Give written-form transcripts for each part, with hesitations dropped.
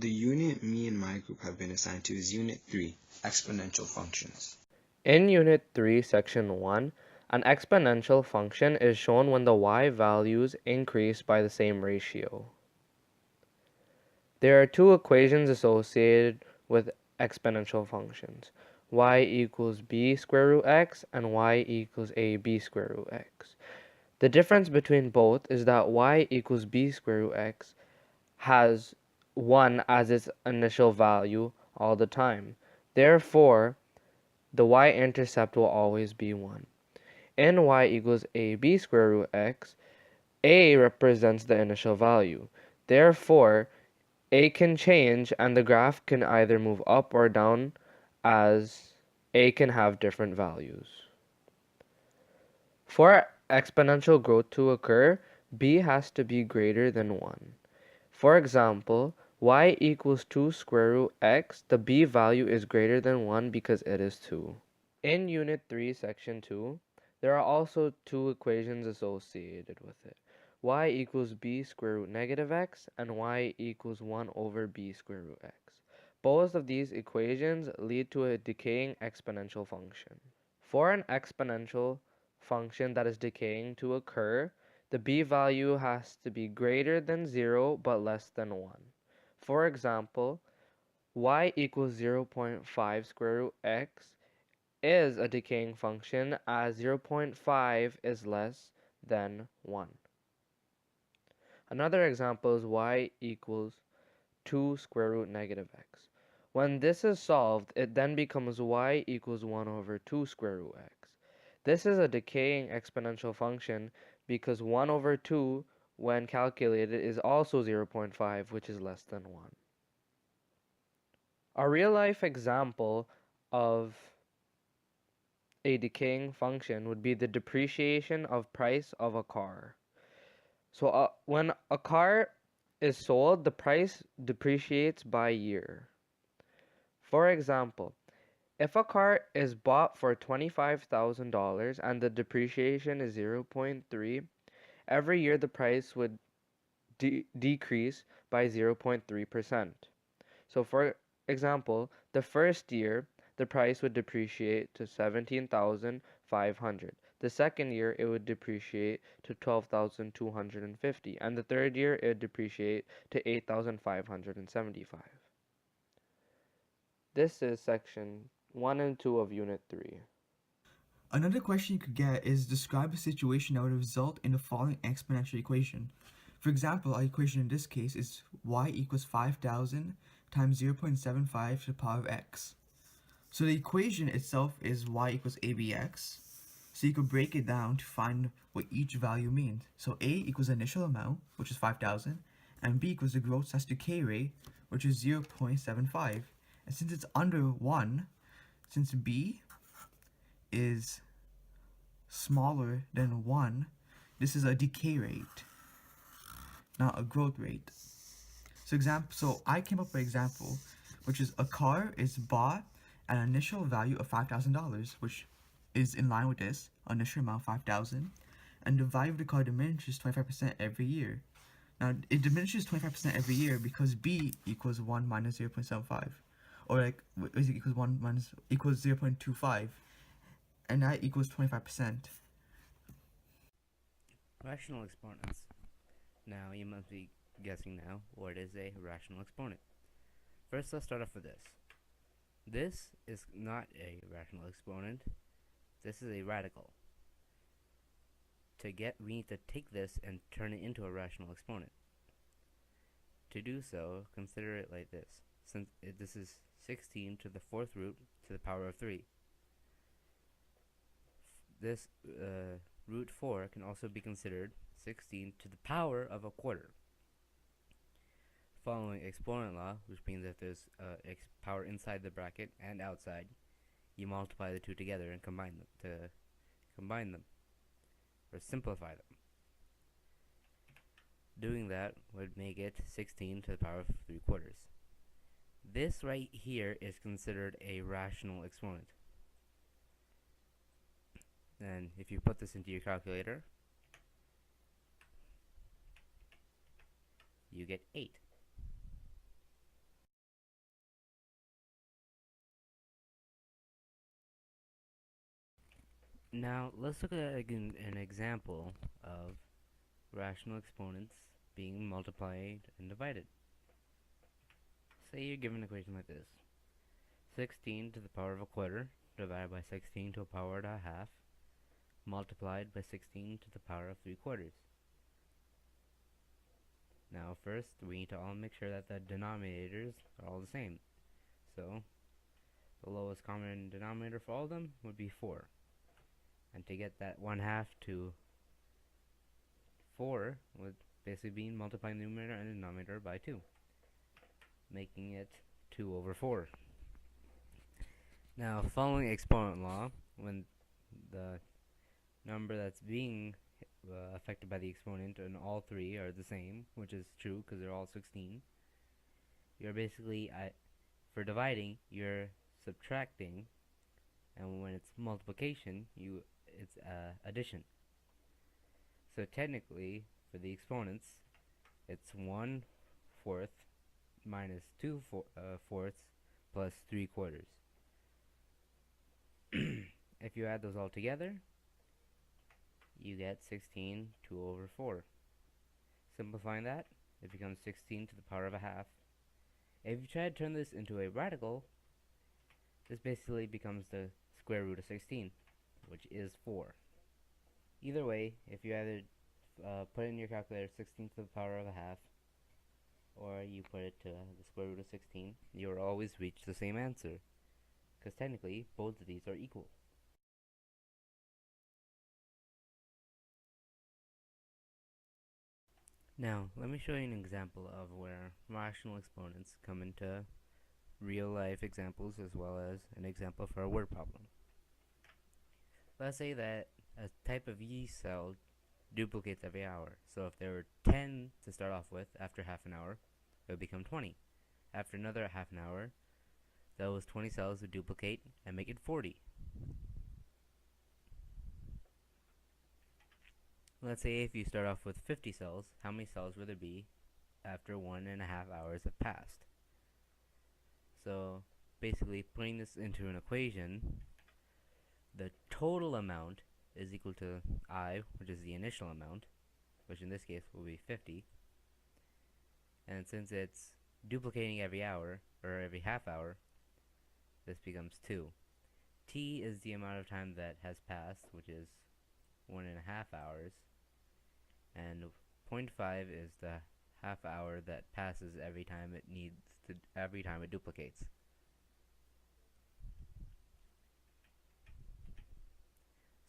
The unit me and my group have been assigned to is Unit 3, Exponential Functions. In Unit 3, Section 1, an exponential function is shown when the y values increase by the same ratio. There are two equations associated with exponential functions, y equals b square root x and y equals ab square root x. The difference between both is that y equals b square root x has 1 as its initial value all the time. Therefore, the y-intercept will always be 1. In y equals ab square root x, a represents the initial value. Therefore, a can change and the graph can either move up or down as a can have different values. For exponential growth to occur, b has to be greater than 1. For example, y equals 2 square root x, the b value is greater than 1 because it is 2. In Unit 3, Section 2, there are also two equations associated with it. Y equals b square root negative x and y equals 1 over b square root x. Both of these equations lead to a decaying exponential function. For an exponential function that is decaying to occur, the b value has to be greater than 0 but less than 1. For example, y equals 0.5 square root x is a decaying function as 0.5 is less than 1. Another example is y equals 2 square root negative x. When this is solved, it then becomes y equals 1 over 2 square root x. This is a decaying exponential function because 1 over 2 when calculated is also 0.5, which is less than 1. A real-life example of a decaying function would be the depreciation of price of a car. So when a car is sold, the price depreciates by year. For example, if a car is bought for $25,000 and the depreciation is 0.3, every year the price would decrease by 0.3%. So for example, the first year the price would depreciate to 17,500. The second year it would depreciate to 12,250, and the third year it would depreciate to 8,575. This is section 1 and 2 of Unit 3. Another question you could get is describe a situation that would result in the following exponential equation. For example, our equation in this case is y equals 5,000 times 0.75 to the power of x. So the equation itself is y equals abx. So you could break it down to find what each value means. So a equals the initial amount, which is 5,000, and b equals the growth/decay rate, which is 0.75. And since it's under 1, since b is smaller than 1, this is a decay rate, not a growth rate. So I came up with an example, which is a car is bought at an initial value of $5,000, which is in line with this initial amount, 5,000, and the value of the car diminishes 25% every year. Now it diminishes 25% every year because b equals 1 minus 0.75, or like is it equals 1 minus equals 0.25, and that equals 25%. Rational exponents. Now you must be guessing now what is a rational exponent. First, let's start off with this. This is not a rational exponent. This is a radical. We need to take this and turn it into a rational exponent. To do so, consider it like this. Since this is 16 to the fourth root to the power of 3. This root 4 can also be considered 16 to the power of a quarter. Following exponent law, which means if there's power inside the bracket and outside, you multiply the two together and combine them or simplify them. Doing that would make it 16 to the power of 3/4. This right here is considered a rational exponent. And if you put this into your calculator, you get 8. Now, let's look at an example of rational exponents being multiplied and divided. Say you're given an equation like this. 16 to the power of a quarter divided by 16 to the power of a half multiplied by 16 to the power of 3/4. Now first, we need to all make sure that the denominators are all the same. So, the lowest common denominator for all of them would be 4. And to get that 1/2 to 4 would basically be multiplying the numerator and the denominator by 2, making it 2/4. Now, following exponent law, when the number that's being affected by the exponent and all three are the same, which is true because they're all 16, you're basically, for dividing, you're subtracting, and when it's multiplication, it's addition. So technically, for the exponents, it's 1/4 minus 2/4 plus 3/4. If you add those all together, you get 16 2/4. Simplifying that, it becomes 16 to the power of a half. If you try to turn this into a radical, this basically becomes the square root of 16, which is 4. Either way, if you either put in your calculator 16 to the power of a half, or you put it to the square root of 16, you'll always reach the same answer, because technically both of these are equal. Now, let me show you an example of where rational exponents come into real life examples as well as an example for a word problem. Let's say that a type of yeast cell duplicates every hour. So if there were 10 to start off with, after half an hour, it would become 20. After another half an hour, those 20 cells would duplicate and make it 40. Let's say if you start off with 50 cells, how many cells would there be after 1.5 hours have passed? So basically, putting this into an equation, the total amount is equal to I, which is the initial amount, which in this case will be 50. And since it's duplicating every hour, or every half hour, this becomes 2. T is the amount of time that has passed, which is 1.5 hours. And 0.5 is the half hour that passes every time it duplicates.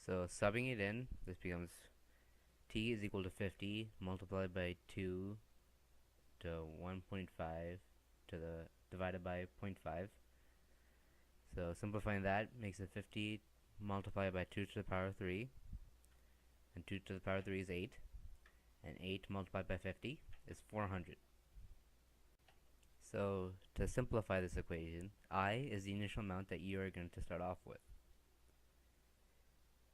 So subbing it in, this becomes T is equal to 50 multiplied by 2 to 1.5 to the divided by 0.5. So simplifying that makes it 50 multiplied by 2 to the power of 3, and 2 to the power of 3 is 8, and 8 multiplied by 50 is 400. So to simplify this equation, I is the initial amount that you are going to start off with.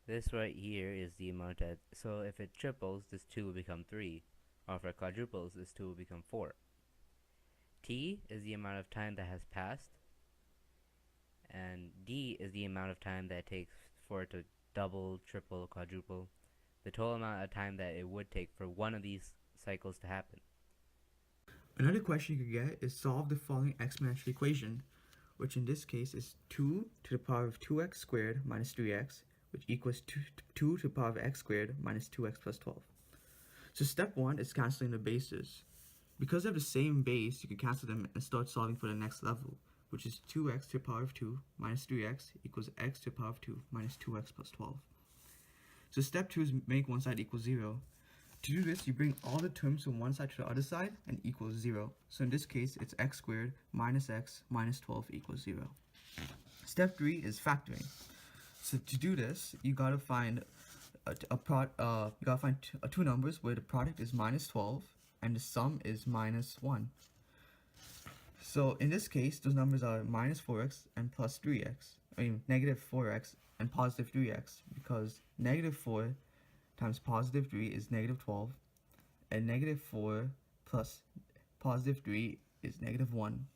This right here is the amount that, so if it triples, this 2 will become 3, or if it quadruples, this 2 will become 4. T is the amount of time that has passed, and D is the amount of time that it takes for it to double, triple, quadruple, the total amount of time that it would take for one of these cycles to happen. Another question you could get is solve the following exponential equation, which in this case is 2 to the power of 2x squared minus 3x, which equals 2 to the power of x squared minus 2x plus 12. So step 1 is canceling the bases. Because they have the same base, you can cancel them and start solving for the next level, which is 2x to the power of 2 minus 3x equals x to the power of 2 minus 2x plus 12. So step 2 is make one side equal 0. To do this, you bring all the terms from one side to the other side and equals 0. So in this case, it's x squared minus x minus 12 equals 0. Step 3 is factoring. So to do this, you gotta find two numbers where the product is minus 12 and the sum is minus 1. So in this case, those numbers are minus 4x and plus 3x. I mean negative 4x and positive 3x, because negative 4 times positive 3 is negative 12, and negative 4 plus positive 3 is negative 1.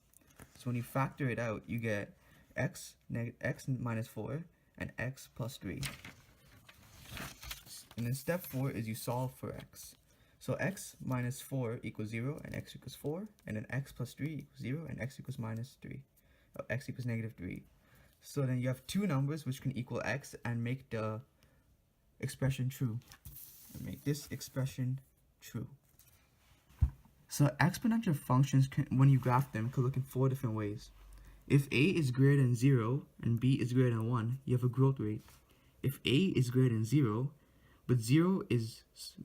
So when you factor it out, you get x minus 4 and x plus 3. And then step 4 is you solve for x. So x minus 4 equals 0 and x equals 4, and then x plus 3 equals 0 and x equals minus 3. X equals negative 3. So then you have two numbers which can equal x and make the expression true. Make this expression true. So exponential functions, when you graph them, can look in 4 different ways. If a is greater than 0 and b is greater than 1, you have a growth rate. If a is greater than 0, but 0 is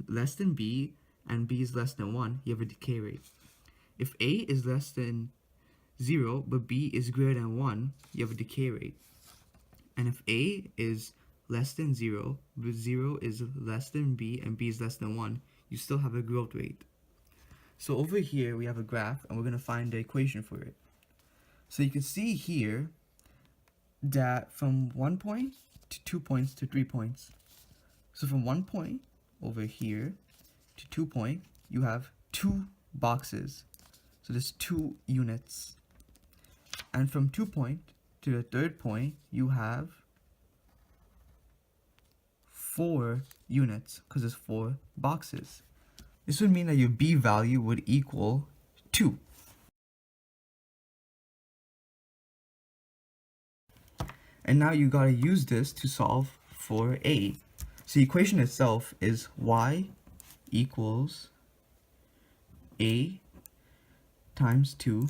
less than b and b is less than 1, you have a decay rate. If a is less than 0, but b is greater than 1, you have a decay rate. And if a is less than 0, but 0 is less than b and b is less than 1, you still have a growth rate. So over here we have a graph and we're going to find the equation for it. So you can see here that from 1 point to 2 points to 3 points. So from 1 point over here to 2 point, you have 2 boxes. So there's 2 units. And from 2 point to the 3rd point, you have 4 units because there's 4 boxes. This would mean that your b value would equal 2. And now you gotta use this to solve for a. So the equation itself is y equals a times 2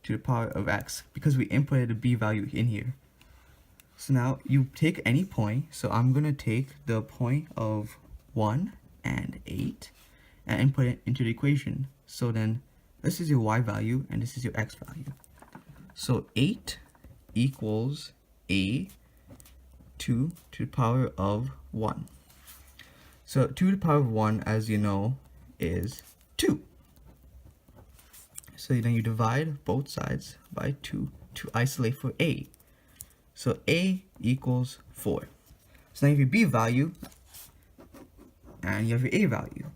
to the power of x, because we inputted the b value in here. So now you take any point, so I'm going to take the point of 1 and 8 and input it into the equation. So then this is your y value and this is your x value. So 8 equals a 2 to the power of 1. So 2 to the power of 1, as you know, is 2. So then you divide both sides by 2 to isolate for a. So a equals 4. So now you have your b value and you have your a value.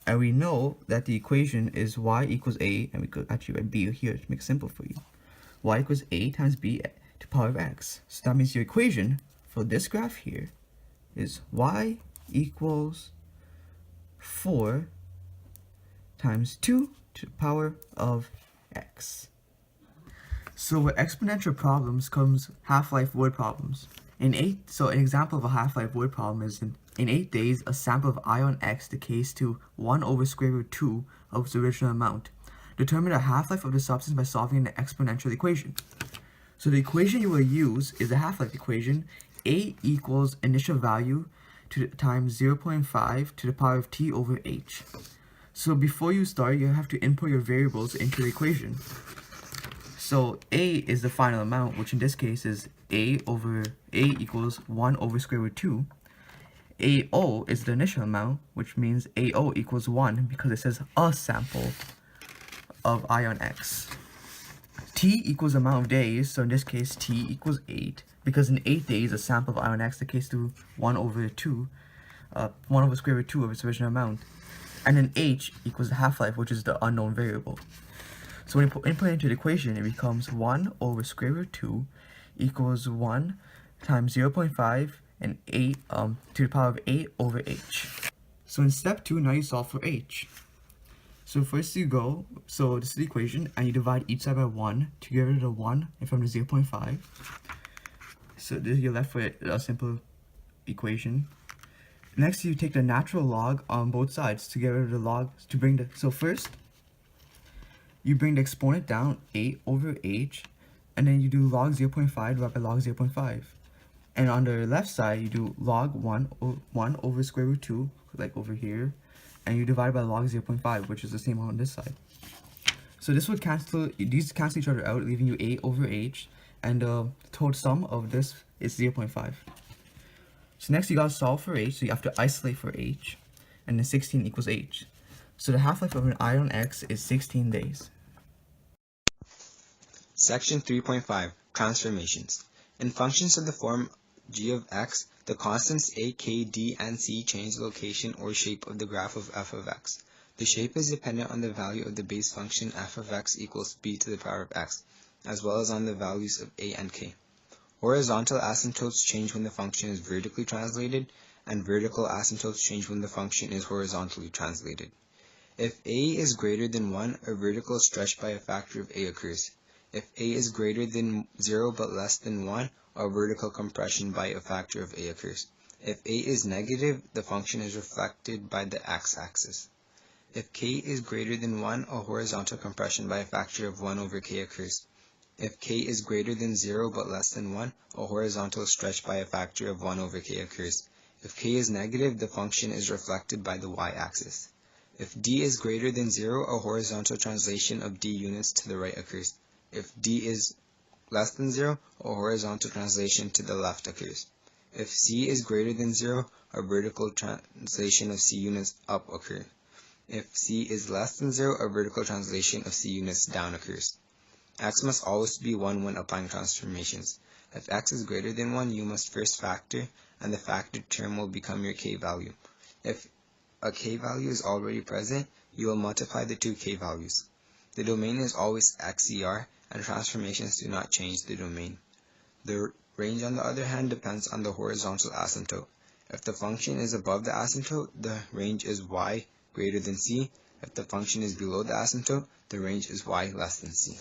And we know that the equation is y equals a, and we could actually write b here to make it simple for you. Y equals a times b to the power of x. So that means your equation for this graph here is y equals 4 times 2 to the power of x. So with exponential problems comes half-life word problems. An example of a half-life word problem is in 8 days, a sample of ion X decays to 1 over square root 2 of its original amount. Determine the half-life of the substance by solving the exponential equation. So the equation you will use is the half-life equation. A equals initial value times 0.5 to the power of t over h. So before you start, you have to input your variables into the equation. So a is the final amount, which in this case is a equals 1 over square root 2. AO is the initial amount, which means AO equals 1 because it says a sample of ion X. T equals amount of days, so in this case t equals 8, because in 8 days a sample of ion X decays to 1 over square root 2 of its original amount. And then h equals the half-life, which is the unknown variable. So when you input it into the equation, it becomes 1 over square root 2 equals 1 times 0.5 and 8 to the power of 8 over h. So in step 2, now you solve for h. So first you go, so this is the equation, and you divide each side by 1 to get rid of the 1 and from the 0.5. So this, you're left with a simple equation. Next, you take the natural log on both sides to get rid of the log, to bring the, so first, you bring the exponent down, 8 over h, and then you do log 0.5 divided by log 0.5. And on the left side, you do log 1 over square root 2, like over here, and you divide by log 0.5, which is the same on this side. So this would cancel, these cancel each other out, leaving you 8 over h, and the total sum of this is 0.5. So next you gotta solve for h, so you have to isolate for h, and then 16 equals h. So the half-life of an ion X is 16 days. Section 3.5, Transformations. In functions of the form g of x, the constants a, k, d, and c change the location or shape of the graph of f of x. The shape is dependent on the value of the base function f of x equals b to the power of x, as well as on the values of a and k. Horizontal asymptotes change when the function is vertically translated, and vertical asymptotes change when the function is horizontally translated. If a is greater than 1, a vertical stretch by a factor of a occurs. If a is greater than 0 but less than 1, a vertical compression by a factor of a occurs. If a is negative, the function is reflected by the x-axis. If k is greater than 1, a horizontal compression by a factor of 1 over k occurs. If k is greater than 0 but less than 1, a horizontal stretch by a factor of 1 over k occurs. If k is negative, the function is reflected by the y-axis. If d is greater than 0, a horizontal translation of d units to the right occurs. If d is less than 0, a horizontal translation to the left occurs. If c is greater than 0, a vertical translation of c units up occurs. If c is less than 0, a vertical translation of c units down occurs. X must always be 1 when applying transformations. If x is greater than 1, you must first factor, and the factored term will become your k value. If a k value is already present, you will multiply the two k values. The domain is always XER, and transformations do not change the domain. The range, on the other hand, depends on the horizontal asymptote. If the function is above the asymptote, the range is y greater than c. If the function is below the asymptote, the range is y less than c.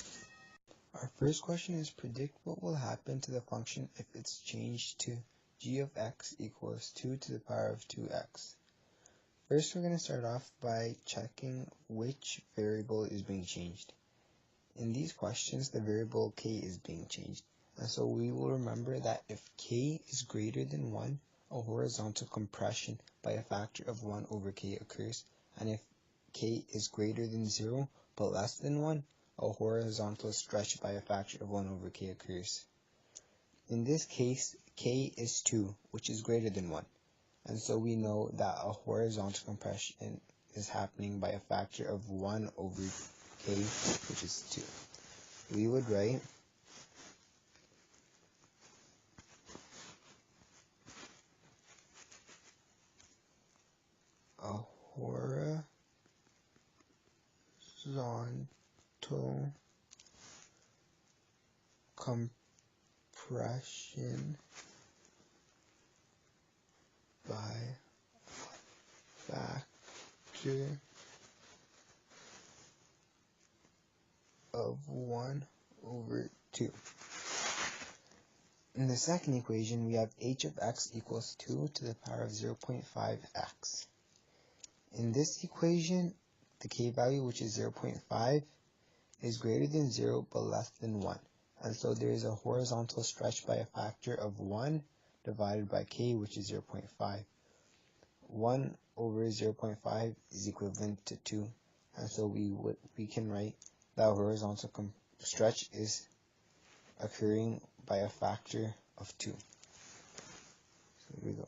Our first question is predict what will happen to the function if it's changed to g of x equals 2 to the power of 2x. First, we're going to start off by checking which variable is being changed. In these questions, the variable k is being changed. And so we will remember that if k is greater than 1, a horizontal compression by a factor of 1 over k occurs. And if k is greater than 0 but less than 1, a horizontal stretch by a factor of 1 over k occurs. In this case, k is 2, which is greater than 1. And so we know that a horizontal compression is happening by a factor of 1 over k, which is 2. We would write a horizontal compression by factor of 1 over 2. In the second equation, we have h of x equals 2 to the power of 0.5x. In this equation, the k value, which is 0.5, is greater than 0 but less than 1. And so there is a horizontal stretch by a factor of 1 divided by k, which is 0.5. 1 over 0.5 is equivalent to 2. And so we can write that horizontal stretch is occurring by a factor of 2. So here we go.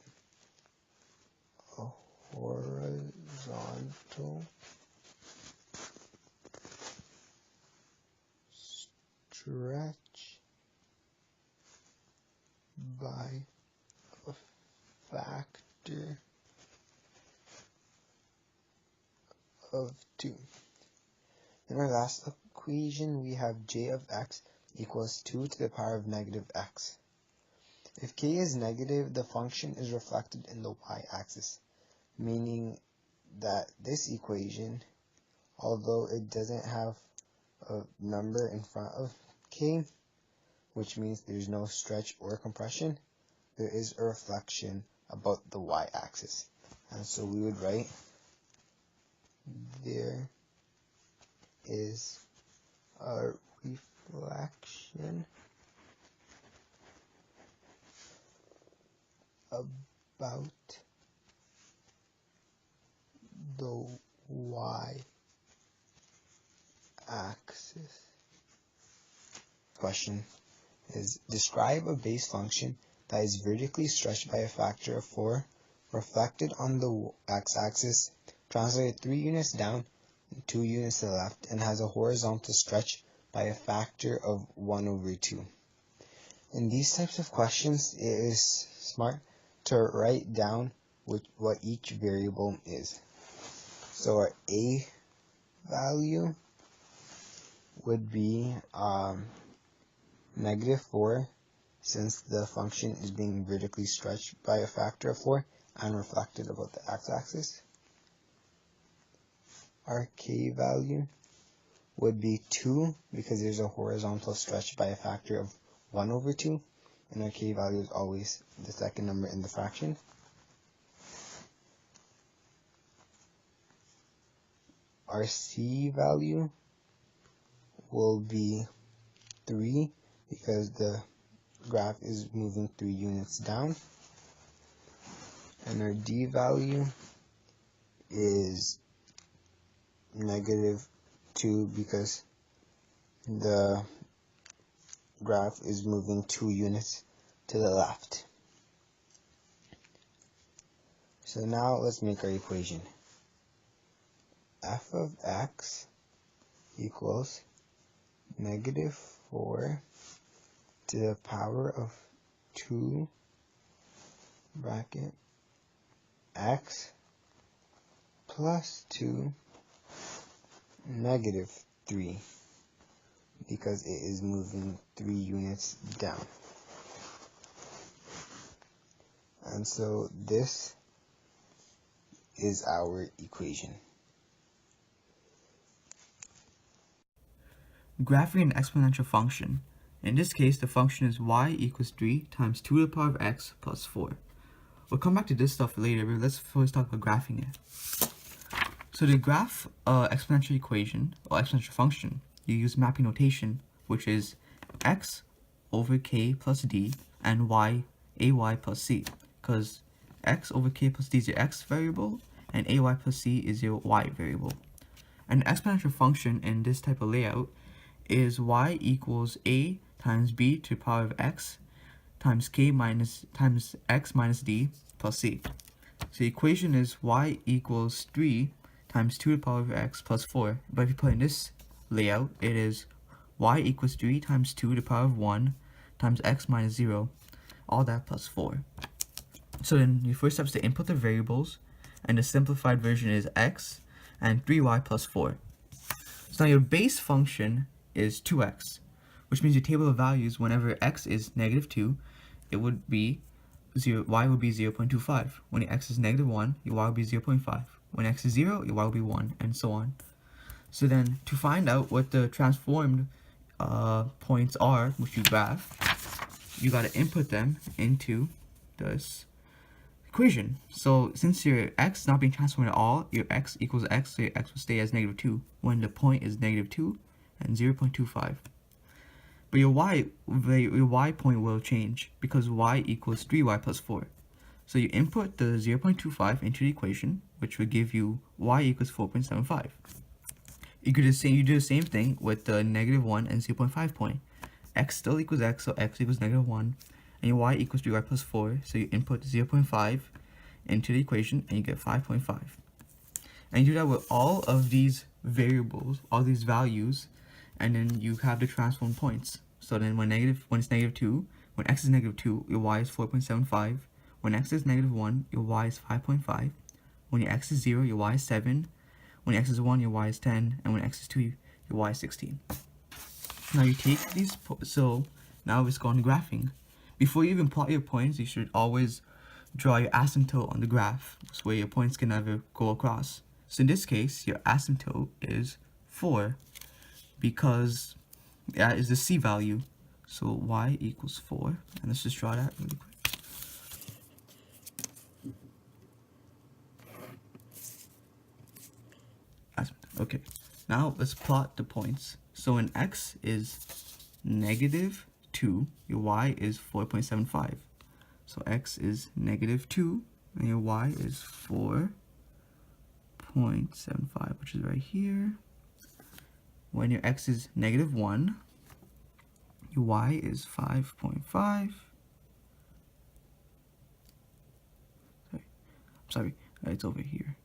A horizontal stretch by a factor of 2. In our last equation, we have j of x equals 2 to the power of negative x. If k is negative, the function is reflected in the y-axis, meaning that this equation, although it doesn't have a number in front of k, which means there's no stretch or compression, there is a reflection about the y-axis. And so we would write there is a reflection about the y-axis. Question is, describe a base function that is vertically stretched by a factor of 4, reflected on the x-axis, translated 3 units down and 2 units to the left, and has a horizontal stretch by a factor of 1 over 2. In these types of questions, it is smart to write down what each variable is. So our a value would be negative 4, since the function is being vertically stretched by a factor of 4, and reflected about the x-axis. Our k value would be 2 because there's a horizontal stretch by a factor of 1 over 2, and our k value is always the second number in the fraction. Our c value will be 3 because the graph is moving 3 units down, and our d value is -2 because the graph is moving 2 units to the left. So now let's make our equation. F of x equals -4 to the power of 2 bracket x plus 2 -3 because it is moving 3 units down. And so this is our equation. Graphing an exponential function. In this case, the function is y equals 3 times 2 to the power of x plus 4. We'll come back to this stuff later, but let's first talk about graphing it. So to graph exponential equation, or exponential function, you use mapping notation, which is x over k plus d and y, ay plus c, because x over k plus d is your x variable, and ay plus c is your y variable. An exponential function in this type of layout is y equals a times b to the power of x times k minus times x minus d plus c. So the equation is y equals 3 times 2 to the power of x plus 4. But if you put in this layout, it is y equals 3 times 2 to the power of 1 times x minus 0, all that plus 4. So then your first step is to input the variables, and the simplified version is x and 3y plus 4. So now your base function is 2x, which means your table of values, whenever x is -2, it would be y would be 0.25. When your x is -1, your y will be 0.5. When x is 0, your y will be 1, and so on. So then, to find out what the transformed points are, which you graph, you got to input them into this equation. So since your x is not being transformed at all, your x equals x, so your x will stay as -2 when the point is -2 and 0.25. But your y point will change because y equals 3y plus 4. So you input the 0.25 into the equation, which would give you y equals 4.75. You do the same thing with the -1 and 0.5 point. X still equals x, so x equals -1, and your y equals 3y plus 4. So you input 0.5 into the equation, and you get 5.5. And you do that with all of these variables, all these values, and then you have the transform points. So then when it's -2, when x is -2, your y is 4.75. When x is -1, your y is 5.5. When your x is 0, your y is 7. When x is 1, your y is 10. And when x is 2, your y is 16. Now you take these, so now let's go on to graphing. Before you even plot your points, you should always draw your asymptote on the graph, so where your points can never go across. So in this case, your asymptote is 4, because that is the c value. So y equals 4, and let's just draw that really quick. Okay, now let's plot the points. So when x is -2, your y is 4.75. So x is -2, and your y is 4.75, which is right here. When your x is -1, your y is 5.5. Sorry, it's over here.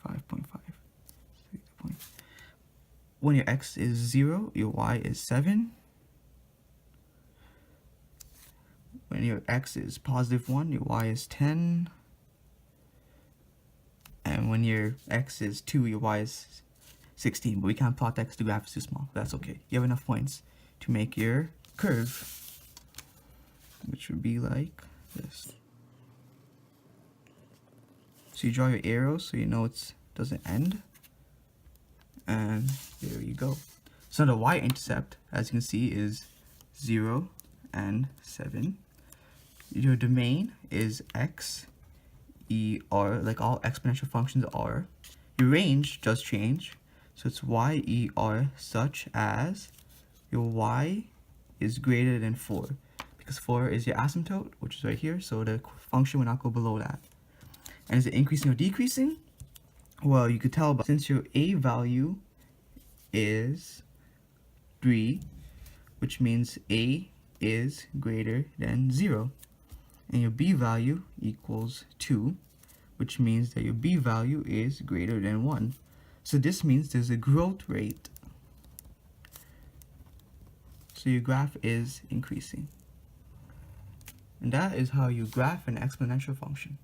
5.5. When your x is 0, your y is 7. When your x is +1, your y is 10. And when your x is 2, your y is 16. But we can't plot that because the graph is too small. That's okay. You have enough points to make your curve, which would be like this. So you draw your arrows so you know it doesn't end. And there you go. So the y-intercept, as you can see, is 0 and 7. Your domain is x, e, r, like all exponential functions are. Your range does change, so it's y, e, r, such as your y is greater than 4, because 4 is your asymptote, which is right here, so the function will not go below that. And is it increasing or decreasing? Well, you could tell, since your a value is 3, which means a is greater than 0, and your b value equals 2, which means that your b value is greater than 1. So this means there's a growth rate. So your graph is increasing. And that is how you graph an exponential function.